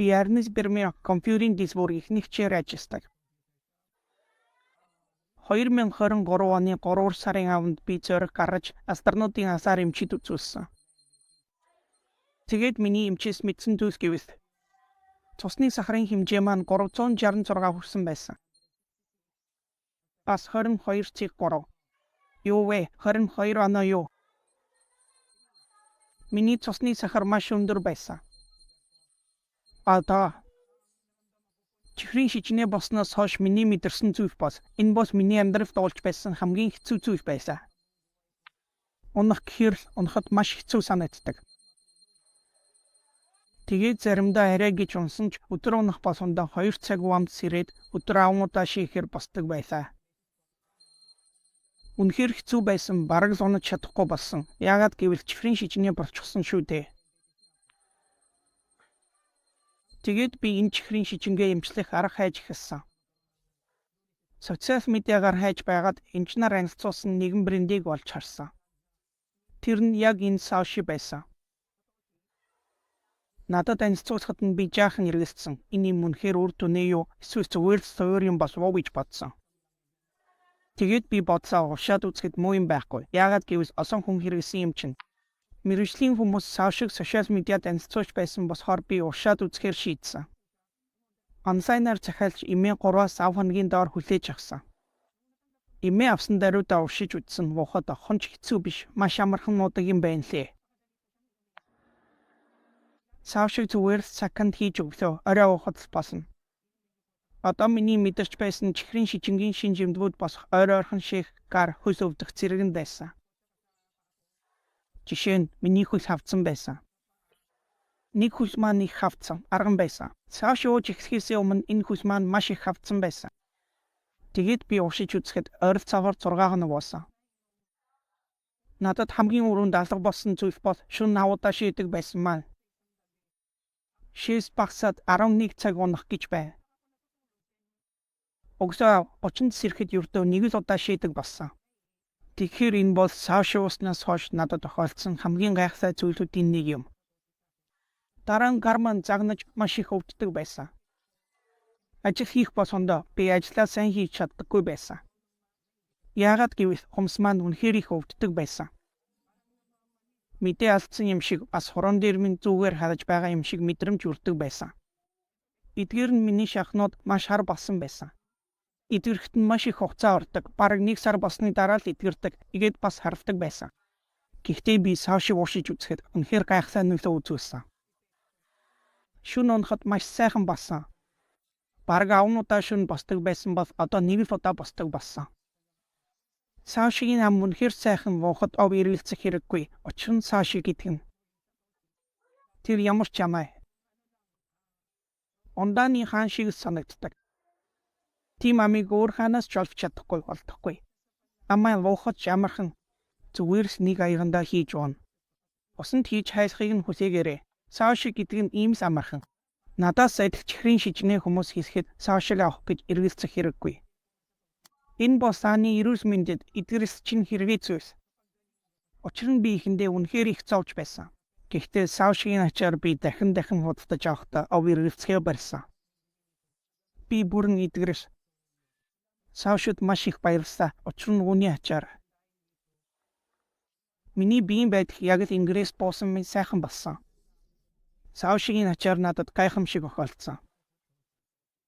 Би арнис бэрмийн компьютерийн дисбор ихний хичээр ажилладаг. 2023 оны 3 сарын 5-нд би Зөриг гаргаж астронавтын асаар эмчид үзүүлсэн. Тэгээд миний эмчээс мэдсэн зүйлс гэвэл цусны сахарын хэмжээ маань 366 хүрсэн байсан. Бас 22,3. Юу вэ? 22 оноо юу? Миний цусны сахар маш өндөр байсан. Одоо чихрийн шижнээ болсноос хойш миний мэдэрсэн зүйл бас энэ бас миний амьдралд болж байсан хамгийн хэцүү зүйл байсан. Унах гэхээр унахад маш хэцүү санагддаг. Тэгээд заримдаа арай гэж унсан ч өдөр унах болсондоо 2 цаг уамд сэрээд өдөр авмуудаа шийхээр босдог байлаа. Үнэхээр хэцүү байсан, бараг л унаж чадахгүй болсон. Яагаад гэвэл чихрийн шижнээ болчихсон шүү дээ. Тэгээд би энэ чихрийн шижингээ эмчлэх арга хайж эхэлсэн. Социал медиагаар хайж байгаад эмч нар танилцуулсан нэгэн брендийг олж харсан. Тэр нь яг энэ Сауши байсан. Надад танилцуулахад нь би жаахан эргэлзсэн. Энэ юм үнэхээр үр дүнээ юу? Эсвэл зүгээр л суур юм болов уу гэж бодсон. Тэгээд би бодсоо уушаад үзэхэд муу юм байхгүй. Яагаад гэвэл олон хүн хэрэгсэн юм чинь. Мэргэжлийн хүмүүс Саушиг сошиал медиад танилцуулж байсан болохоор би уушаад үзэхээр шийдсэн. Онлайнаар захиалж эмээ 3-5 хоногийн доор хүлээж авсан. Эмээ авсан даруйдаа уушиж үзсэн воход хонч хэцүү биш, маш амархан муудаг юм байна лээ. Саушиг зүгээр саканд хийж өглөө, орой уухад болсон. Одоо миний мэдэрч байсан чихрийн шижингийн шин жимдгүүд босох ойрхон ших гар хөл өвдөх зэрэгэнд байсан. Жишээ нь миний хөл хавцсан байсан. Нэг хөл маань их хавцсан, арган байсан. Сауши ууж эхлэхээс өмнө энэ хөл маань маш их хавцсан байсан. Тэгээд би уушиж үзэхэд ойролцоогоор 6 хоног болсон. Надад хамгийн өрөөнд алга болсон зүйл бол шөнө навуудаа шийдэг байсан маань. Шээс багсаад 11 цаг унах гэж байв. Угсаа 30 сэрэхэд ердөө нэг л удаа шийдэг болсон. Тэгэхээр энэ бол Сауши ууснаас хойш надад тохиолдсон хамгийн гайхалтай зүйлүүдийн нэг юм. Дараа нь гар маань загнаж маш их өвддөг байсан. Ажил хийх болсондоо би ажлаа сайн хийж чаддаггүй байсан. Яагаад гэвэл хумс маань үнэхээр их өвддөг байсан. Мэдээ алдсан юм шиг бас хуран дээр минь зүгээр хараж байгаа юм шиг мэдрэмж үрдэг байсан. Эдгээр нь миний шахнууд маш хар болсон байсан. Эдгэрхт нь маш их хугацаа ордог. Бараг 1 сар болсны дараа л эдгэрдэг. Тэгээд бас харвдаг байсан. Гэхдээ би Саушиг уушиж үзэхэд үнэхээр гайхалтай нөлөө үзүүлсэн. Шөнө унахад маш сайхан болсон. Бараг 10 удаа шөнө босдог байсан бол одоо 1 удаа босдог болсон. Саушигийн ам үнэхээр сайхан уухад ов эргэлзэх хэрэггүй. Учир нь Сауши гэдэг нь. Тэр ямар ч ямаа. Ондааны хаан шиг санагддаг. Тийм амиг өөр ханаас ч олж чадахгүй болдохгүй. Амаа уухад амархан зүгээр л нэг аягандаа хийж уuna. Усанд хийж хайхыг нь хүсээгээрэй. Сауши гэдэг нь ийм амархан. Надаас адил чихрийн шижнээ хүмүүс хийхэд Саушиг авах гэж эргэлзэх хэрэггүй. Энэ бол сааны эрүүл мэндэд эдгэрс чинь хэрэгээ зүйлс. Учир нь би ихэндээ үнэхээр их зовж байсан. Гэхдээ Саушигийн ачаар би дахин худалдаж авахдаа ов эргэлзэхээ барьсан. Би бүрэн эдгэрс Саушид маш их баярлалаа. Учир нь үүний ачаар. Миний биеийн байдал яг л ингээс буусан минь сайхан болсон. Саушигийн ачаар надад гайхамшиг охиолдсон.